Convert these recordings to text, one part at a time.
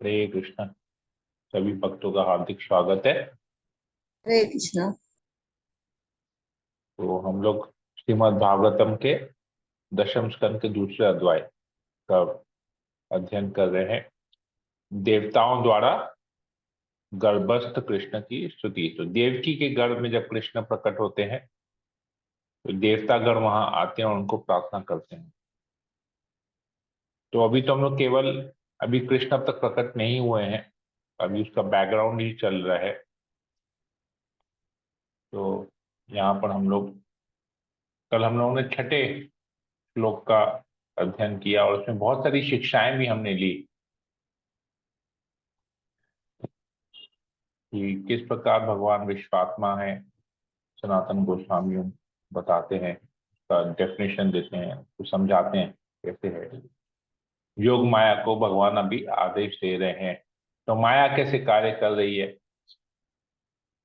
हरे कृष्ण। सभी भक्तों का हार्दिक स्वागत है। हरे कृष्णा। तो हम लोग श्रीमद् भागवतम के दशम स्कंद के दूसरे अध्याय का अध्ययन कर रहे हैं। देवताओं द्वारा गर्भस्थ कृष्ण की स्तुति। तो देवकी के गर्भ में जब कृष्ण प्रकट होते हैं तो देवतागण वहां आते हैं और उनको प्रार्थना करते हैं। तो अभी तो हम लोग केवल अभी कृष्ण अब तक प्रकट नहीं हुए हैं, अभी उसका बैकग्राउंड ही चल रहा है। तो यहाँ पर कल हम लोगों ने छठे श्लोक का अध्ययन किया और उसमें बहुत सारी शिक्षाएं भी हमने ली कि किस प्रकार भगवान विश्वात्मा है। सनातन गोस्वामी बताते हैं, उसका डेफिनेशन देते हैं, उसको समझाते हैं कैसे है। योग माया को भगवान अभी आदेश दे रहे हैं, तो माया कैसे कार्य कर रही है,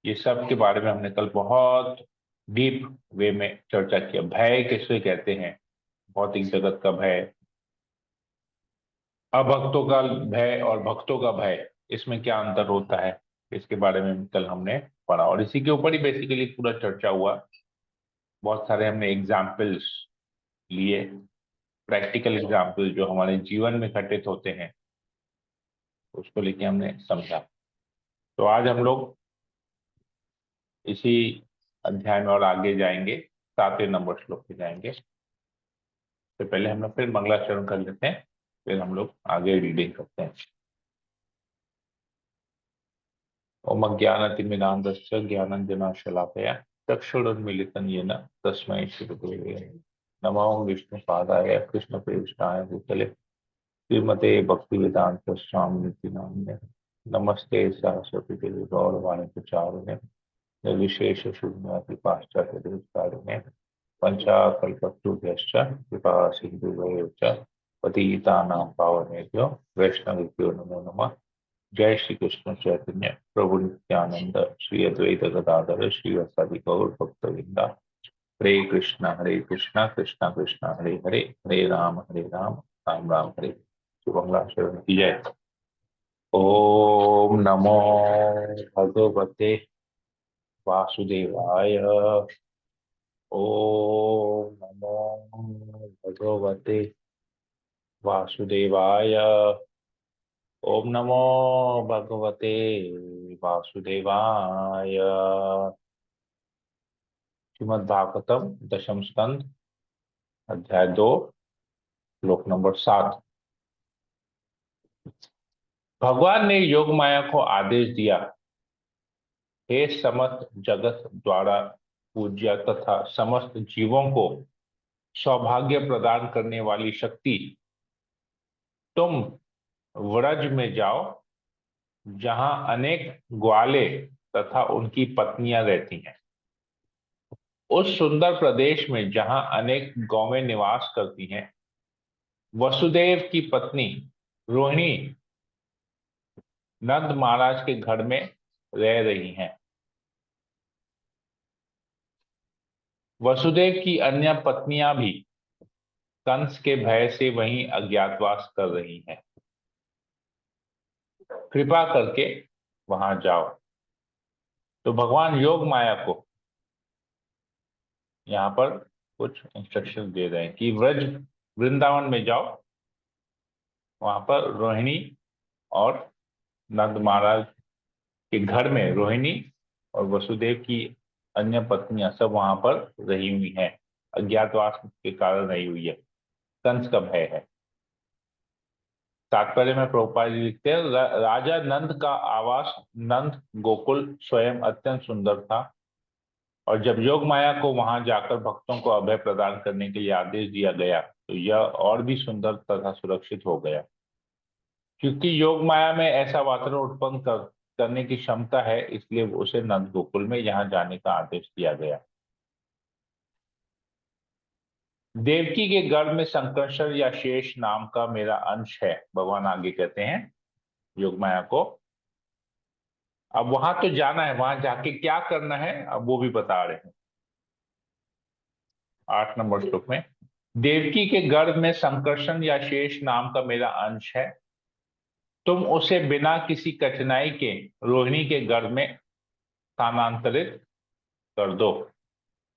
ये सब के बारे में हमने कल बहुत डीप वे में चर्चा किया। भय किसे कहते हैं, भौतिक जगत का भय, अभक्तों का भय और भक्तों का भय, इसमें क्या अंतर होता है, इसके बारे में कल हमने पढ़ा और इसी के ऊपर ही बेसिकली पूरा चर्चा हुआ। बहुत सारे हमने एग्जाम्पल्स लिए, प्रैक्टिकल एग्जाम्पल जो हमारे जीवन में घटित होते हैं, उसको लेके हमने समझा। तो आज हम लोग इसी अध्याय में और आगे जाएंगे, 7वें नंबर श्लोक पे जाएंगे। तो पहले हम लोग फिर मंगलाचरण कर लेते हैं, फिर हम लोग आगे रीडिंग करते हैं। ओम अज्ञानतिमिरान्धस्य ज्ञानाञ्जनशलाकया चक्षुरुन्मीलितं येन तस्मै श्रीगुरवे नमः। ओम विष्णुपादाय कृष्णप्रेष्ठाय भूतले श्रीमते भक्तिवेदांत स्वामिनिति नामिने नमस्ते सरस्वती देवी गौरवाणी प्रचारिणे निर्विशेष शून्याति पाश्चात्य देशकारिणे पंचाकल्पतरुभ्यश्च कृपा सिन्धुभ्यो च पतितानां पावनेभ्यो वैष्णवेभ्यो नमो नमः। जय श्री कृष्ण चैतन्य प्रभु नित्यानंद श्री अद्वैत गदाधर श्रीवासादि गौर भक्तवृंदा। हरे कृष्णा कृष्णा कृष्णा हरे हरे, हरे राम राम राम हरे। शुभंगा शरण की जय। ओम नमो भगवते वासुदेवाय। ओम नमो भगवते वासुदेवाय। ओम नमो भगवते वासुदेवाय। श्रीमद् भागवतम दशम स्कंद अध्याय 2 श्लोक नंबर 7। भगवान ने योग माया को आदेश दिया, हे समस्त जगत द्वारा पूज्य तथा समस्त जीवों को सौभाग्य प्रदान करने वाली शक्ति, तुम व्रज में जाओ जहां अनेक ग्वाले तथा उनकी पत्नियां रहती हैं। उस सुंदर प्रदेश में जहां अनेक गौवें निवास करती हैं, वसुदेव की पत्नी रोहिणी नंद महाराज के घर में रह रही हैं। वसुदेव की अन्य पत्नियां भी कंस के भय से वहीं अज्ञातवास कर रही हैं। कृपा करके वहां जाओ। तो भगवान योग माया को यहाँ पर कुछ इंस्ट्रक्शन दे रहे हैं कि व्रज वृंदावन में जाओ, वहां पर रोहिणी और नंद महाराज के घर में रोहिणी और वसुदेव की अन्य पत्नियां सब वहां पर रही हुई हैं, अज्ञातवास के कारण रही हुई है, कंस का भय है। तात्पर्य में प्रभुपाद जी लिखते हैं, राजा नंद का आवास नंद गोकुल स्वयं अत्यंत सुंदर था और जब योग माया को वहां जाकर भक्तों को अभय प्रदान करने के लिए आदेश दिया गया तो यह और भी सुंदर तथा सुरक्षित हो गया। क्योंकि योग माया में ऐसा वातावरण उत्पन्न करने की क्षमता है, इसलिए उसे नंद गोकुल में यहाँ जाने का आदेश दिया गया। देवकी के गर्भ में संकर्षण या शेष नाम का मेरा अंश है, भगवान आगे कहते हैं योग माया को। अब वहां तो जाना है, वहां जाके क्या करना है अब वो भी बता रहे हैं 8 नंबर श्लोक में। देवकी के गर्भ में संकर्षण या शेष नाम का मेरा अंश है। तुम उसे बिना किसी कठिनाई के रोहिणी के गर्भ में स्थानांतरित कर दो।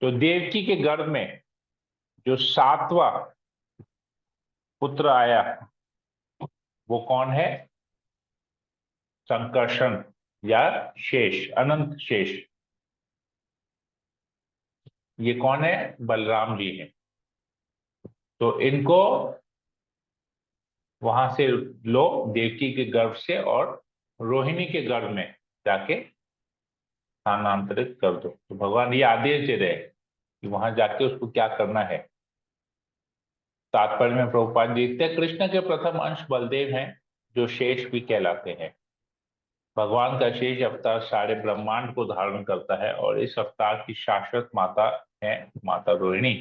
तो देवकी के गर्भ में जो सातवां पुत्र आया वो कौन है? संकर्षण या शेष, अनंत शेष। ये कौन है? बलराम जी हैं। तो इनको वहां से लो, देवकी के गर्भ से, और रोहिणी के गर्भ में जाके स्थानांतरित कर दो। तो भगवान ये आदेश दे रहे हैं कि वहां जाके उसको क्या करना है। तात्पर्य में प्रभुपाद जी लिखते हैं, कृष्ण के प्रथम अंश बलदेव हैं, जो शेष भी कहलाते हैं। भगवान का शेष अवतार सारे ब्रह्मांड को धारण करता है, और इस अवतार की शाश्वत माता है माता रोहिणी।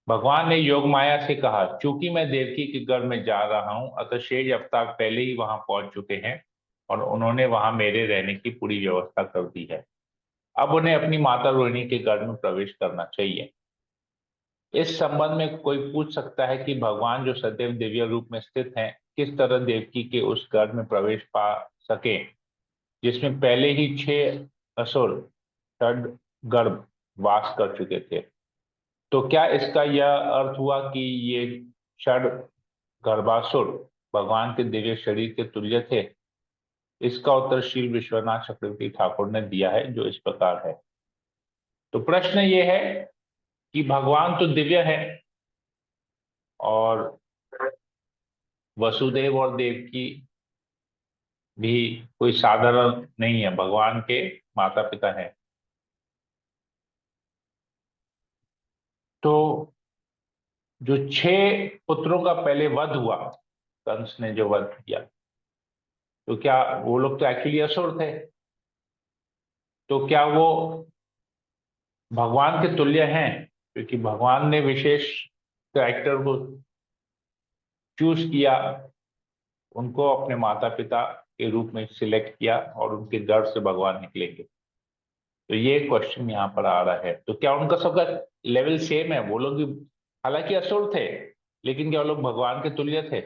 भगवान ने योग माया से कहा, चूंकि मैं देवकी के गर्भ में जा रहा हूं, अतः शेष अवतार पहले ही वहां पहुंच चुके हैं और उन्होंने वहां मेरे रहने की पूरी व्यवस्था कर दी है। अब उन्हें अपनी माता रोहिणी के गर्भ में प्रवेश करना चाहिए। इस संबंध में कोई पूछ सकता है कि भगवान जो सदैव दिव्य रूप में स्थित हैं, किस तरह देवकी के उस गर्भ में प्रवेश पा सके जिसमें पहले ही 6 असुर षड गर्भ वास कर चुके थे। तो क्या इसका यह अर्थ हुआ कि ये षड गर्भासुर भगवान के दिव्य शरीर के तुल्य थे? इसका उत्तर श्री विश्वनाथ चक्रवर्ती ठाकुर ने दिया है, जो इस प्रकार है। तो प्रश्न ये है कि भगवान तो दिव्य है, और वसुदेव और देवकी भी कोई साधारण नहीं है, भगवान के माता पिता हैं। तो जो 6 पुत्रों का पहले वध हुआ, कंस ने जो वध किया, तो क्या वो लोग तो एक्चुअली असुर थे? तो क्या वो भगवान के तुल्य हैं? क्योंकि भगवान ने विशेष कैरेक्टर को चूज किया, उनको अपने माता पिता के रूप में सिलेक्ट किया, और उनके गर्भ से भगवान निकलेंगे। तो ये क्वेश्चन यहाँ पर आ रहा है। तो क्या उनका सबका लेवल सेम है? वो लोग भी हालांकि असुर थे, लेकिन क्या वो लोग भगवान के तुल्य थे?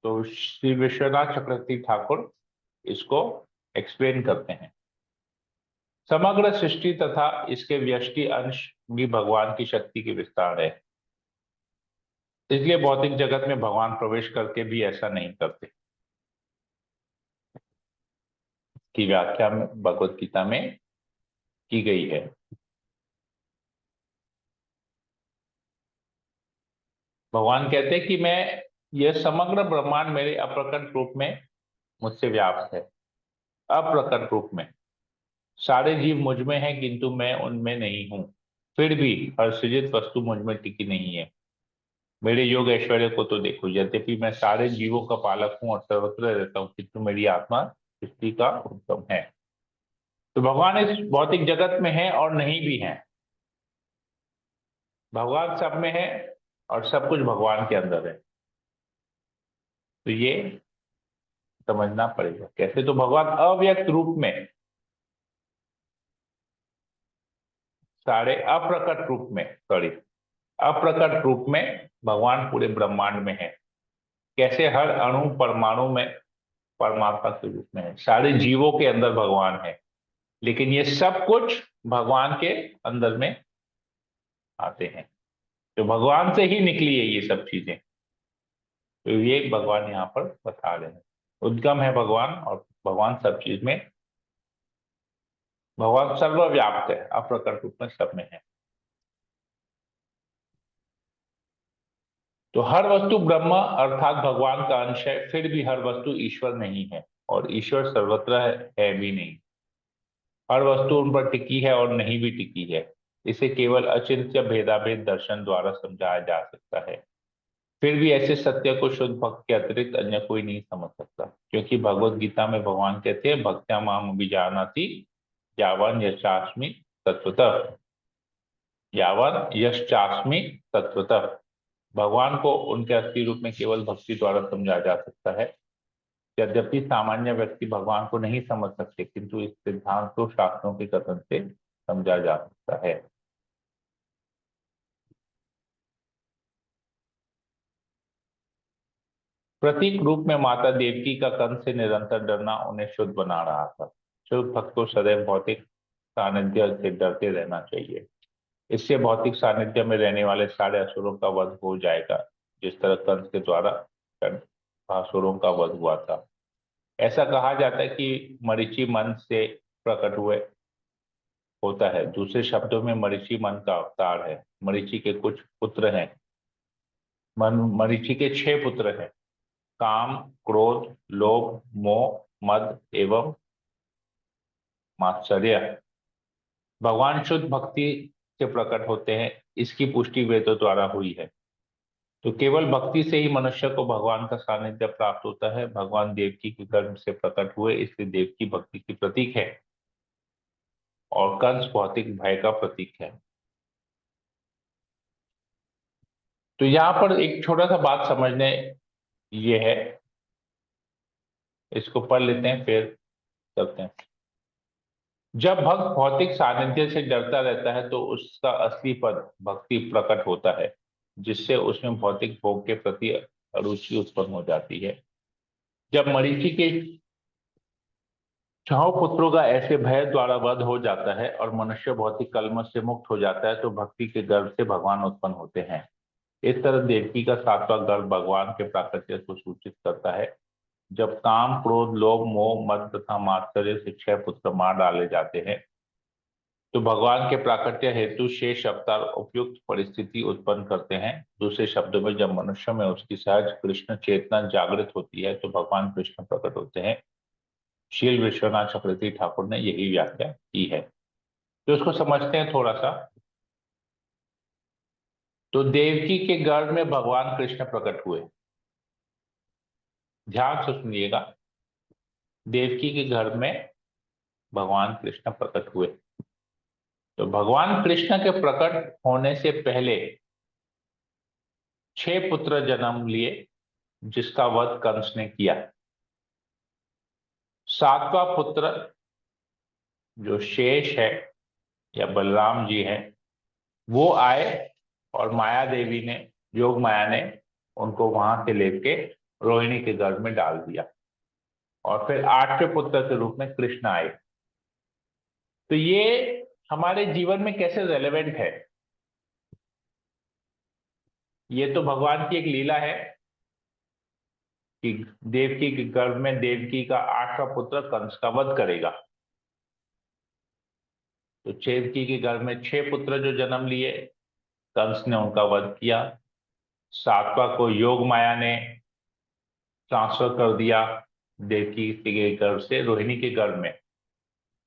तो श्री विश्वनाथ चक्रवर्ती ठाकुर इसको एक्सप्लेन करते हैं। समग्र सृष्टि तथा इसके व्यष्टि अंश भी भगवान की शक्ति के विस्तार है। इसलिए भौतिक जगत में भगवान प्रवेश करके भी ऐसा नहीं करते, की व्याख्या में भगवत गीता में की गई है। भगवान कहते हैं कि मैं, यह समग्र ब्रह्मांड मेरे अप्रकट रूप में मुझसे व्याप्त है। अप्रकट रूप में सारे जीव मुझ में हैं, किंतु मैं उनमें नहीं हूं। फिर भी हर सृजित वस्तु मुझ में टिकी नहीं है। मेरे योग ऐश्वर्य को तो देखो, यद्यपि मैं सारे जीवों का पालक हूं और सर्वत्र रहता हूं, किंतु मेरी आत्मा सृष्टि का उत्तम है। तो भगवान इस भौतिक जगत में है और नहीं भी है। भगवान सब में है और सब कुछ भगवान के अंदर है। तो ये समझना पड़ेगा कैसे। तो भगवान अव्यक्त रूप में, सारे अप्रकट रूप में, सॉरी, अप्रकट रूप में भगवान पूरे ब्रह्मांड में है। कैसे? हर अणु परमाणु में परमात्मा के रूप में है। सारे जीवों के अंदर भगवान है, लेकिन ये सब कुछ भगवान के अंदर में आते हैं। तो भगवान से ही निकली है ये सब चीजें। तो ये भगवान यहाँ पर बता रहे हैं, उद्गम है भगवान, और भगवान सब चीज में, भगवान सर्वव्याप्त है, अप्रकट रूप में सब में है। तो हर वस्तु ब्रह्म अर्थात भगवान का अंश है, फिर भी हर वस्तु ईश्वर नहीं है, और ईश्वर सर्वत्र है भी नहीं। हर वस्तु उन पर टिकी है और नहीं भी टिकी है। इसे केवल अचिंत्य भेदाभेद दर्शन द्वारा समझाया जा सकता है। फिर भी ऐसे सत्य को शुद्ध भक्त के अतिरिक्त अन्य कोई नहीं समझ सकता, क्योंकि भगवत गीता में भगवान कहते हैं, भक्त्या माम अभिजानाति यावन यशास्मि तत्वतः, यावन यश्चास्मि तत्वतः। भगवान को उनके असली रूप में केवल भक्ति द्वारा समझा जा सकता है। यद्यपि सामान्य व्यक्ति भगवान को नहीं समझ सकते, किंतु इस सिद्धांत को शास्त्रों के कथन से समझा जा सकता है। प्रतीक रूप में माता देवकी का कंस से निरंतर डरना उन्हें शुद्ध बना रहा था। शुद्ध भक्त को सदैव भौतिक सानिध्य से डरते रहना चाहिए। इससे भौतिक सानिध्य में रहने वाले सारे असुरों का वध हो जाएगा, जिस तरह कंस के द्वारा असुरों का वध हुआ था। ऐसा कहा जाता है कि मरीचि मन से प्रकट हुए होता है। दूसरे शब्दों में मरीचि मन का अवतार है। मरीचि के कुछ पुत्र हैं। मरीचि के 6 पुत्र हैं: काम, क्रोध, लोभ, मोह, मद एवं मात्सर्य। भगवान शुद्ध भक्ति से प्रकट होते हैं, इसकी पुष्टि वेदों द्वारा हुई है। तो केवल भक्ति से ही मनुष्य को भगवान का सानिध्य प्राप्त होता है। भगवान देवकी के गर्भ से प्रकट हुए, इसलिए देवकी भक्ति की प्रतीक है और कंस भौतिक भय का प्रतीक है। तो यहां पर एक छोटा सा बात समझने ये है, इसको पढ़ लेते हैं फिर करते हैं। जब भक्त भौतिक सानिध्य से डरता रहता है तो उसका असली पद भक्ति प्रकट होता है, जिससे उसमें भौतिक भोग के प्रति अरुचि उत्पन्न हो जाती है। जब मरीचि के 6 पुत्रों का ऐसे भय द्वारा वध हो जाता है और मनुष्य भौतिक कलमश से मुक्त हो जाता है, तो भक्ति के गर्भ से भगवान उत्पन्न होते हैं। इस तरह देवकी का 7वां गर्भ भगवान के प्राकट्य को सूचित करता है। जब काम, क्रोध, लोभ, मोह, मद तथा मात्सर्य से 6 पुत्र मार डाले जाते हैं, तो भगवान के प्राकट्य हेतु शेष अवतार उपयुक्त परिस्थिति उत्पन्न करते हैं। दूसरे शब्दों में, जब मनुष्य में उसकी सहज कृष्ण चेतना जागृत होती है तो भगवान कृष्ण प्रकट होते हैं। शील विश्वनाथ चक्रवर्ती ठाकुर ने यही व्याख्या की है। तो इसको समझते हैं थोड़ा सा। तो देवकी के गर्भ में भगवान कृष्ण प्रकट हुए। ध्यान से सुनिएगा, देवकी के गर्भ में भगवान कृष्ण प्रकट हुए। तो भगवान कृष्ण के प्रकट होने से पहले 6 पुत्र जन्म लिए, जिसका वध कंस ने किया। 7वां पुत्र जो शेष है या बलराम जी हैं, वो आए और माया देवी ने, योग माया ने उनको वहां से लेके रोहिणी के गर्भ में डाल दिया। और फिर 8वें पुत्र के रूप में कृष्ण आए। तो ये हमारे जीवन में कैसे रेलेवेंट है? ये तो भगवान की एक लीला है कि देवकी के गर्भ में देवकी का 8वां पुत्र कंस का वध करेगा। तो देवकी के गर्भ में 6 पुत्र जो जन्म लिए, कंस ने उनका वध किया। 7वां को योग माया ने ट्रांसफर कर दिया देवकी के गर्भ से रोहिणी के गर्भ में।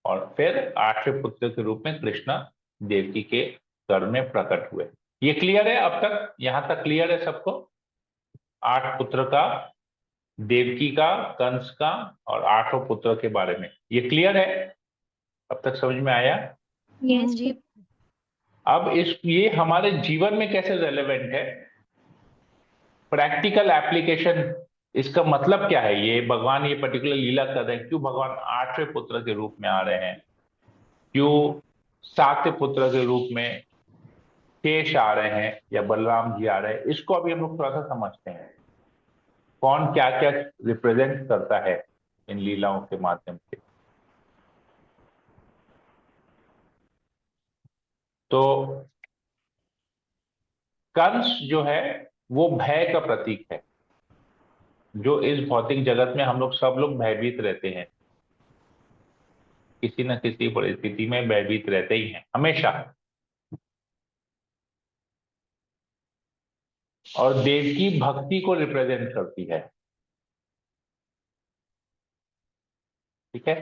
और फिर 8वें पुत्र के रूप में कृष्ण देवकी के गर्भ में प्रकट हुए। ये क्लियर है अब तक? यहां तक क्लियर है सबको? 8 पुत्र का, देवकी का, कंस का और 8वें पुत्र के बारे में ये क्लियर है? अब तक समझ में आया? यस जी। अब ये हमारे जीवन में कैसे रेलेवेंट है? प्रैक्टिकल एप्लीकेशन, इसका मतलब क्या है? ये भगवान ये पर्टिकुलर लीला कर रहे हैं, क्यों भगवान 8वें पुत्र के रूप में आ रहे हैं, क्यों 7वें पुत्र के रूप में शेष आ रहे हैं या बलराम जी आ रहे हैं, इसको अभी हम लोग थोड़ा सा समझते हैं। कौन क्या क्या रिप्रेजेंट करता है इन लीलाओं के माध्यम से। तो कंस जो है वो भय का प्रतीक है। जो इस भौतिक जगत में हम लोग सब लोग भयभीत रहते हैं, किसी न किसी परिस्थिति में भयभीत रहते ही हैं हमेशा। और देव की भक्ति को रिप्रेजेंट करती है। ठीक है?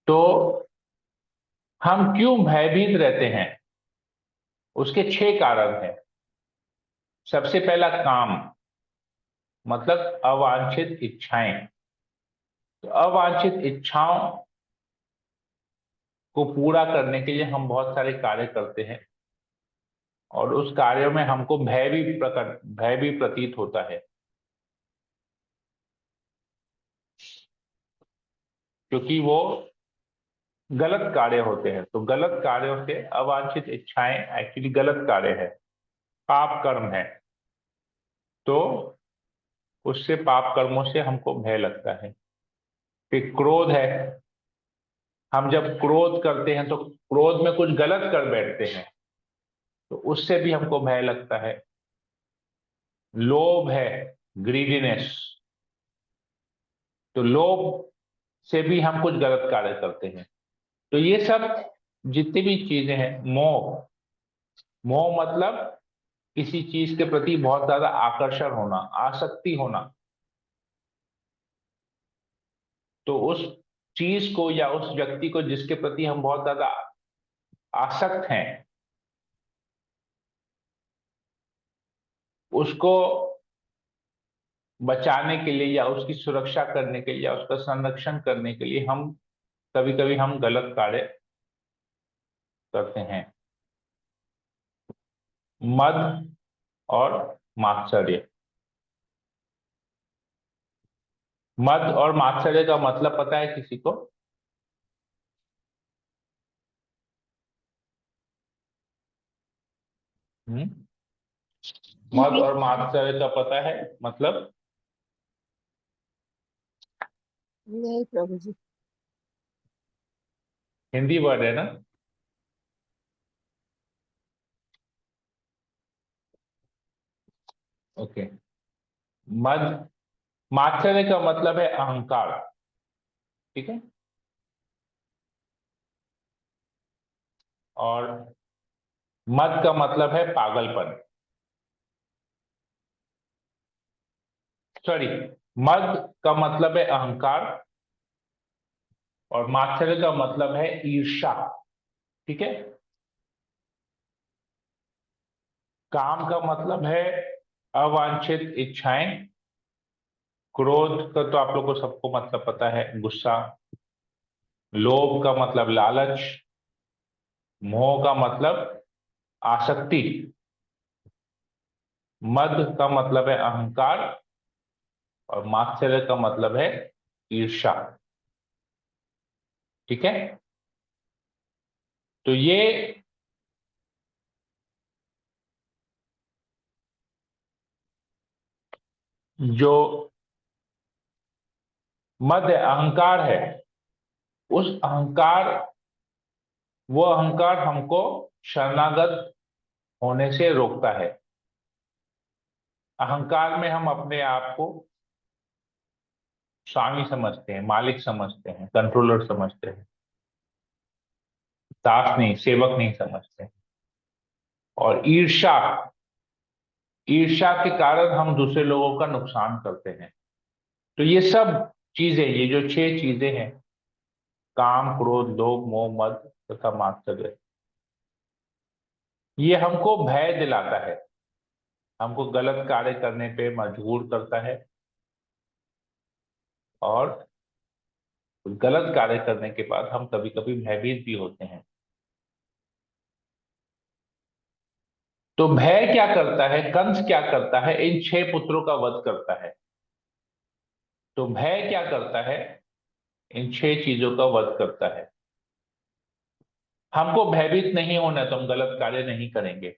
तो हम क्यों भयभीत रहते हैं, उसके 6 कारण हैं। सबसे पहला काम, मतलब अवांछित इच्छाएं। तो अवांछित इच्छाओं को पूरा करने के लिए हम बहुत सारे कार्य करते हैं और उस कार्यों में हमको भय भी प्रतीत होता है, क्योंकि वो गलत कार्य होते हैं। तो गलत कार्यों से अवांछित इच्छाएं एक्चुअली गलत कार्य है, पाप कर्म है। तो उससे पाप कर्मों से हमको भय लगता है। फिर क्रोध है, हम जब क्रोध करते हैं तो क्रोध में कुछ गलत कर बैठते हैं, तो उससे भी हमको भय लगता है। लोभ है, ग्रीडीनेस, तो लोभ से भी हम कुछ गलत कार्य करते हैं। तो ये सब जितनी भी चीजें हैं, मोह, मोह मतलब किसी चीज के प्रति बहुत ज्यादा आकर्षण होना, आसक्ति होना। तो उस चीज को या उस व्यक्ति को जिसके प्रति हम बहुत ज्यादा आसक्त हैं, उसको बचाने के लिए या उसकी सुरक्षा करने के लिए या उसका संरक्षण करने के लिए हम कभी कभी हम गलत कार्य करते हैं। मद और मात्सर्य, मद और मात्सर्य का मतलब पता है किसी को? हम्म? मद और मात्सर्य का पता है मतलब? नहीं प्रभु जी। हिंदी वर्ड है ना? ओके। मद, मात्सर्य का मतलब है अहंकार, ठीक है? और मद का मतलब है पागलपन। सॉरी, मद का मतलब है अहंकार और मात्सर्य का मतलब है ईर्ष्या, ठीक है? काम का मतलब है अवांछित इच्छाएं। क्रोध का तो आप लोग को सबको मतलब पता है, गुस्सा। लोभ का मतलब लालच। मोह का मतलब आसक्ति। मद का मतलब है अहंकार और मात्सर्य का मतलब है ईर्ष्या, ठीक है? तो ये जो मद है, अहंकार है, उस अहंकार, वो अहंकार हमको शरणागत होने से रोकता है। अहंकार में हम अपने आप को स्वामी समझते हैं, मालिक समझते हैं, कंट्रोलर समझते हैं, दास नहीं, सेवक नहीं समझते। और ईर्ष्या, ईर्ष्या के कारण हम दूसरे लोगों का नुकसान करते हैं। तो ये सब चीजें, ये जो 6 चीजें हैं, काम, क्रोध, लोभ, मोह, मद तथा मात्सर्य, ये हमको भय दिलाता है, हमको गलत कार्य करने पे मजबूर करता है और गलत कार्य करने के बाद हम कभी कभी भयभीत भी होते हैं। तो भय क्या करता है, कंस क्या करता है, इन 6 पुत्रों का वध करता है। तो भय क्या करता है, इन 6 चीजों का वध करता है। हमको भयभीत नहीं होना है तो हम गलत कार्य नहीं करेंगे।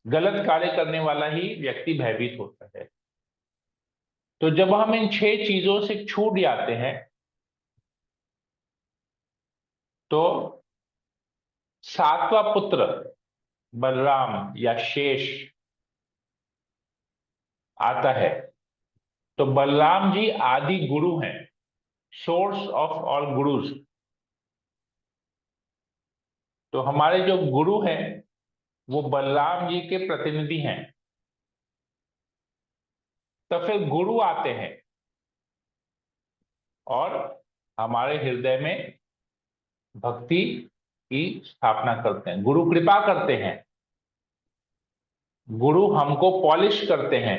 गलत कार्य करने वाला ही व्यक्ति भयभीत होता है। तो जब हम इन 6 चीजों से छूट जाते हैं तो 7वां पुत्र बलराम या शेष आता है। तो बलराम जी आदि गुरु हैं, सोर्स ऑफ ऑल गुरुज। तो हमारे जो गुरु हैं वो बलराम जी के प्रतिनिधि हैं। तो फिर गुरु आते हैं और हमारे हृदय में भक्ति की स्थापना करते हैं, गुरु कृपा करते हैं, गुरु हमको पॉलिश करते हैं,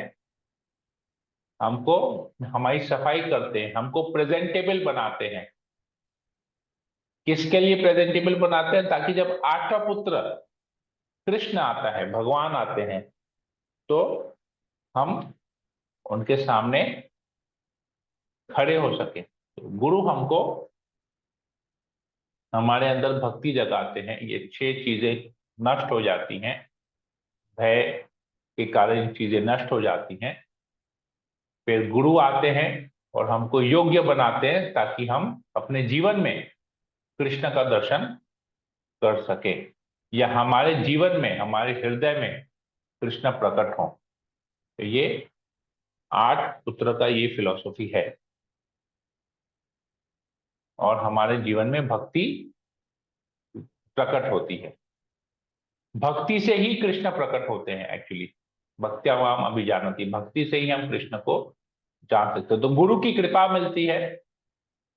हमको, हमारी सफाई करते हैं, हमको प्रेजेंटेबल बनाते हैं। किसके लिए प्रेजेंटेबल बनाते हैं? ताकि जब 8वां पुत्र कृष्ण आता है, भगवान आते हैं, तो हम उनके सामने खड़े हो सके। तो गुरु हमको हमारे अंदर भक्ति जगाते हैं, ये 6 चीजें नष्ट हो जाती हैं, भय के कारण ये चीजें नष्ट हो जाती हैं। फिर गुरु आते हैं और हमको योग्य बनाते हैं ताकि हम अपने जीवन में कृष्ण का दर्शन कर सके, या हमारे जीवन में, हमारे हृदय में कृष्ण प्रकट हो। तो ये 8 सूत्र का ये फिलॉसफी है, और हमारे जीवन में भक्ति प्रकट होती है। भक्ति से ही कृष्ण प्रकट होते हैं एक्चुअली। भक्त्यावाम अभिजानती, भक्ति से ही हम कृष्ण को जान सकते हैं। तो गुरु की कृपा मिलती है,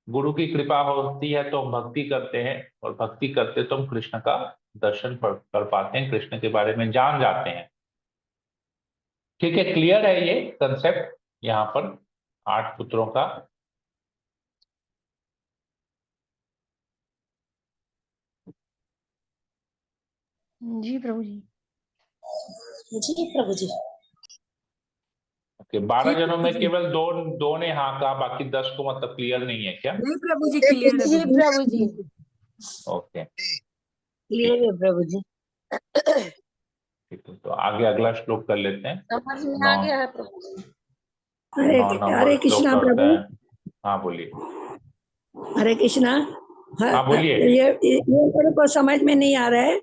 गुरु की कृपा होती है तो हम भक्ति करते हैं, और भक्ति करते तो हम कृष्ण का दर्शन कर पाते हैं, कृष्ण के बारे में जान जाते हैं। ठीक है, क्लियर है ये कंसेप्ट यहाँ पर 8 पुत्रों का? जी प्रभु जी। जी प्रभु जी। ओके, 12 जी जनों में प्रभु जी। केवल दो ने हाँ कहा, बाकी 10 को मतलब क्लियर नहीं है क्या? नहीं प्रभु जी, क्लियर है जी प्रभु। प्रभु जी, ओके, क्लियर है प्रभु जी। ठीक है, तो आगे अगला श्लोक कर लेते हैं। समझ में आ 9 गया है प्रभु जी। हरे 9 नंबर हरे श्लोक कृष्णा करते प्रभु। हैं। हाँ बोलिए। हरे कृष्णा। हाँ बोलिए। ये मेरे को समझ में नहीं आ रहा है।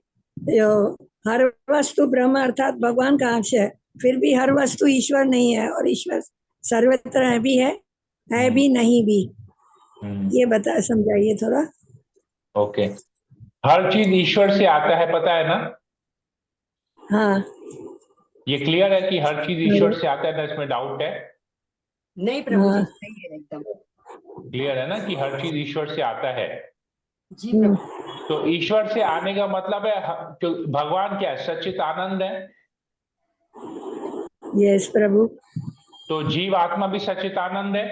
हर वस्तु ब्रह्म अर्थात भगवान का अंश है, फिर भी हर वस्तु ईश्वर नहीं है, और ईश्वर सर्वत्र है भी है भी नहीं भी। ये बता, समझाइए थोड़ा। ओके, हर चीज ईश्वर से आता है, पता है ना? हाँ। ये क्लियर है कि हर चीज ईश्वर से आता है ना, इसमें डाउट है? नहीं प्रभु जी, सही है एकदम। क्लियर है ना कि हर चीज ईश्वर से आता है? जी प्रभु। तो ईश्वर से आने का मतलब है जो भगवान क्या है? सच्चित आनंद है। यस प्रभु। तो जीव आत्मा भी सच्चित आनंद है।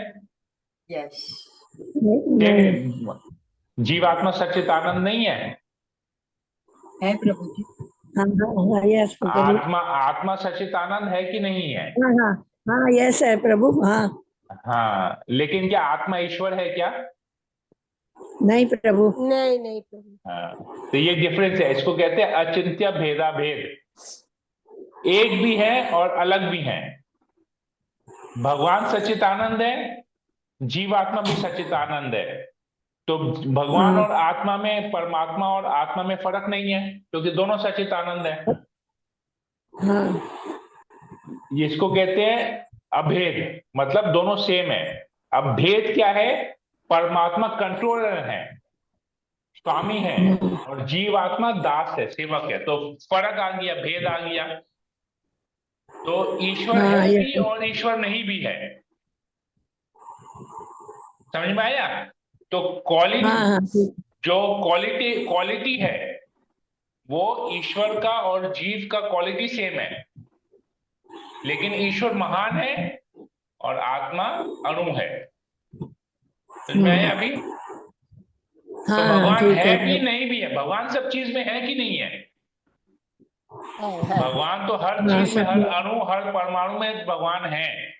यस। जीव आत्मा सच्चित आनंद नहीं है? है प्रभु जी। हाँ हाँ यस प्रभु। आत्मा सच्चित आनंद है कि नहीं है? हाँ हाँ हाँ यस है प्रभु। हाँ। हाँ, लेकिन क्या आत्मा ईश्वर है क्या? नहीं प्रभु। नहीं नहीं प्रभु। हाँ, तो ये डिफरेंस है, इसको कहते हैं अचिंत्य भेदा भेद। एक भी है और अलग भी है। भगवान सच्चित आनंद है, जीवात्मा भी सच्चित आनंद है। तो भगवान और आत्मा में, परमात्मा और आत्मा में फर्क नहीं है, क्योंकि दोनों सच्चित आनंद है। हाँ। इसको कहते हैं अभेद, मतलब दोनों सेम है। अब भेद क्या है? परमात्मा कंट्रोलर है, स्वामी है, और जीवात्मा दास है, सेवक है। तो फर्क आ गया, भेद आ गया। तो ईश्वर हाँ, है ये भी और ईश्वर नहीं भी है। समझ में आया? तो क्वालिटी, हाँ हाँ जो क्वालिटी है वो ईश्वर का और जीव का क्वालिटी सेम है, लेकिन ईश्वर महान है और आत्मा अणु है। समझ में आया अभी? तो हाँ भगवान ठीक है है भी प्रभु। नहीं भी है। भगवान सब चीज में है कि नहीं है? है। भगवान तो हर हाँ चीज में, सब हर अणु, हर परमाणु में भगवान है।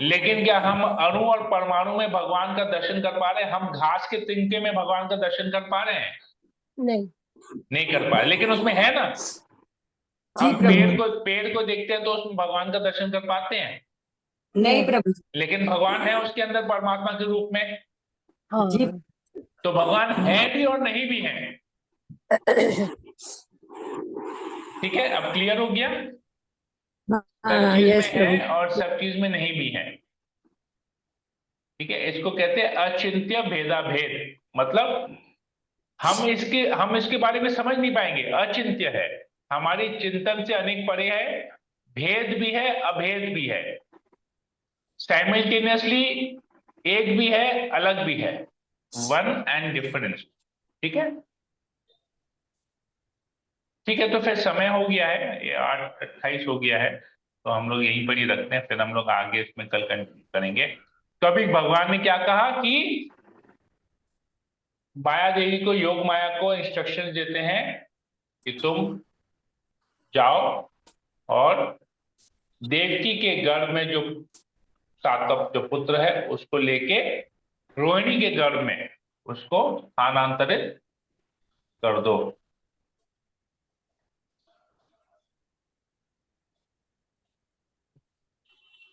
लेकिन क्या हम अणु और परमाणु में भगवान का दर्शन कर पा रहे हैं? हम घास के तिनके में भगवान का दर्शन कर पा रहे हैं? नहीं नहीं कर पा रहे, लेकिन उसमें है ना। जी हम प्रभु। पेड़ को देखते हैं तो उसमें भगवान का दर्शन कर पाते हैं, नहीं प्रभु। लेकिन भगवान है उसके अंदर परमात्मा के रूप में। हाँ जी। तो भगवान है भी और नहीं भी है। ठीक है, अब क्लियर हो गया? सब हाँ चीज में यस प्रभु। है और सब चीज में नहीं भी है। ठीक है, इसको कहते हैं अचिंत्य भेदा भेद। मतलब हम इसके बारे में समझ नहीं पाएंगे, अचिंत्य है, हमारी चिंतन से अनेक परे है। भेद भी है, अभेद भी है, साइमल्टेनियसली एक भी है, अलग भी है, वन एंड डिफरेंस। ठीक है, ठीक है। तो फिर समय हो गया है, ये 8:28 हो गया है, तो हम लोग यहीं पर ही रखते हैं, फिर हम लोग आगे इसमें कल कंटिन्यू करेंगे। तो अभी भगवान ने क्या कहा कि माया देवी को, योग माया को इंस्ट्रक्शन देते हैं कि तुम जाओ और देवकी के गर्भ में जो सातव जो पुत्र है उसको लेके रोहिणी के गर्भ में उसको स्थानांतरित कर दो।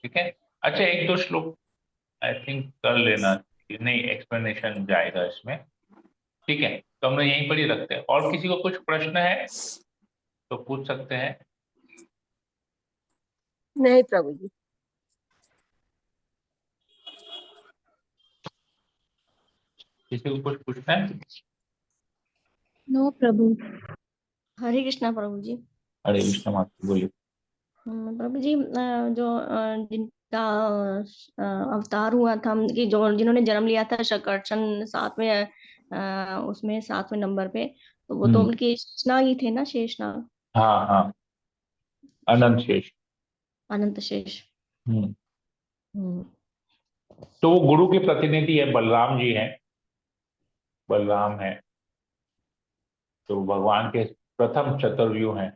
ठीक है। अच्छा, एक दो श्लोक आई थिंक कर लेना, नहीं एक्सप्लेनेशन जाएगा इसमें। ठीक है, तो हम लोग यहीं पर ही रखते हैं। और किसी को कुछ प्रश्न है तो पूछ सकते हैं। नहीं प्रभु जी। किसी को कुछ पूछना है? नो प्रभु। हरे कृष्णा प्रभु जी। हरे कृष्ण माता, बोलिए। प्रभु जी, जिनका अवतार हुआ था, कि जो जिन्होंने जन्म लिया था शकर्षण 7वें, उसमें 7वें नंबर पे, तो वो तो उनके शेषनाग ही थे ना, शेषनाग। हाँ हाँ, अनंत शेष। अनंत शेष। हम्म। हम्म। तो वो गुरु के प्रतिनिधि है, बलराम जी हैं, बलराम है। तो भगवान के प्रथम चतुर्व्यूह हैं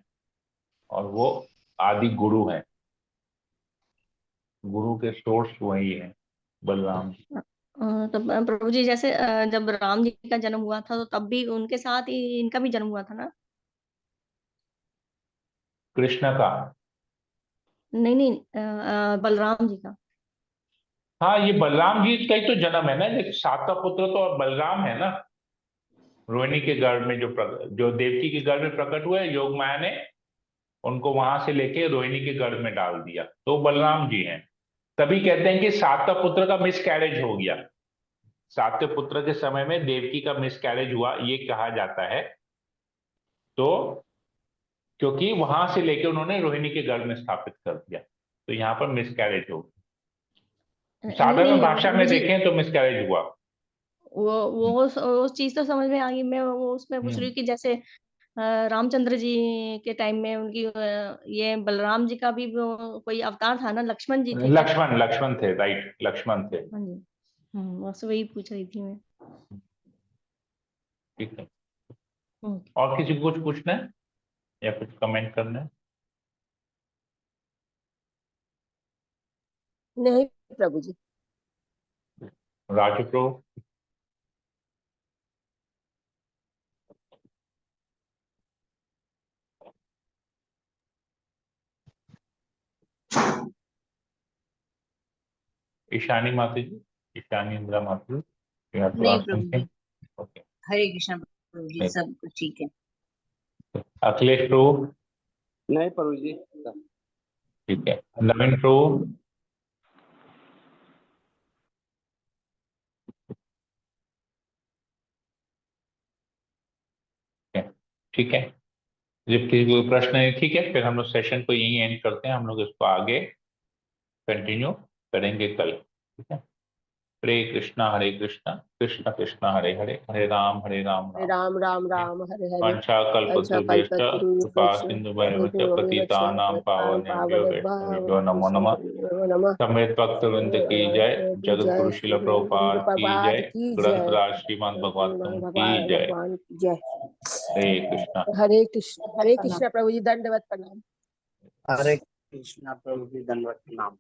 और वो आदि गुरु हैं। गुरु के सोर्स वही है, बलराम जी। तो प्रभु जी, जैसे जब राम जी का जन्म हुआ था, तो तब भी उनके साथ ही इनका भी जन्म हुआ था ना? कृष्ण का? नहीं नहीं, बलराम जी का। हाँ, ये बलराम जी का ही तो जन्म है ना, ये सातवा पुत्र तो बलराम है ना। रोहिणी के गर्भ में जो देवकी के गर्भ में प्रकट हुए, योग माया ने उनको वहां से लेके रोहिणी के गर्भ में डाल दिया, तो बलराम जी हैं। तभी कहते हैं कि सातवा पुत्र का मिस कैरेज हो गया। सातवें पुत्र के समय में देवकी का मिस कैरेज हुआ, ये कहा जाता है। तो क्योंकि वहां से लेके उन्होंने रोहिणी के गर्भ में स्थापित कर दिया, तो यहाँ पर मिस कैरेज हो गया। नहीं साधारण नहीं भाषा प्रभु में जी, देखें तो मिस कैरेज हुआ। वो चीज तो समझ में आ गई। मैं वो उसमें पूछ रही हम्म। हूँ कि जैसे रामचंद्र जी के टाइम में उनकी ये बलराम जी का भी वो कोई अवतार था ना, लक्ष्मण जी थे क्या? लक्ष्मण थे, राइट, लक्ष्मण थे। हाँ जी। बस वही पूछ रही थी मैं। ठीक है। हम्म। और किसी को कुछ पूछना है या कुछ कमेंट करना है? नहीं प्रभु जी। राजू प्रो। ईशानी माता जी, ईशानी इंदिरा माता जी, नहीं प्रभु जी। ओके। हरे कृष्ण प्रभु जी, सब कुछ ठीक है। अखिलेश प्रो। नहीं प्रभु जी। ठीक है। नवीन प्रो। ठीक है। जब किसी को प्रश्न है, ठीक है, फिर हम लोग सेशन को यहीं एंड करते हैं। हम लोग इसको आगे कंटिन्यू करेंगे कल। ठीक है। हरे कृष्णा हरे कृष्णा, कृष्ण कृष्णा हरे हरे, हरे राम हरे राम। राम राम राम हरे हरे। वंशा अच्छा कल्पतरुभ्यश्च कृपा कल्पतरुभ्यश्च सिंधु भैरवस्य पतितानां पावनेभ्यो वैष्णवेभ्यो नमो नमः। नमः। समेत भक्त वृंद की जय, की जगत जय, गुरु शिल प्रभुपाद की प्रभुपाद जय, की ग्रंथ जय, राज श्रीमद् भगवतम की जय। भगवान की जय। हरे कृष्णा। हरे कृष्ण प्रभु जी, दंडवत प्रणाम। हरे कृष्णा प्रभु जी, दंडवत प्रणाम।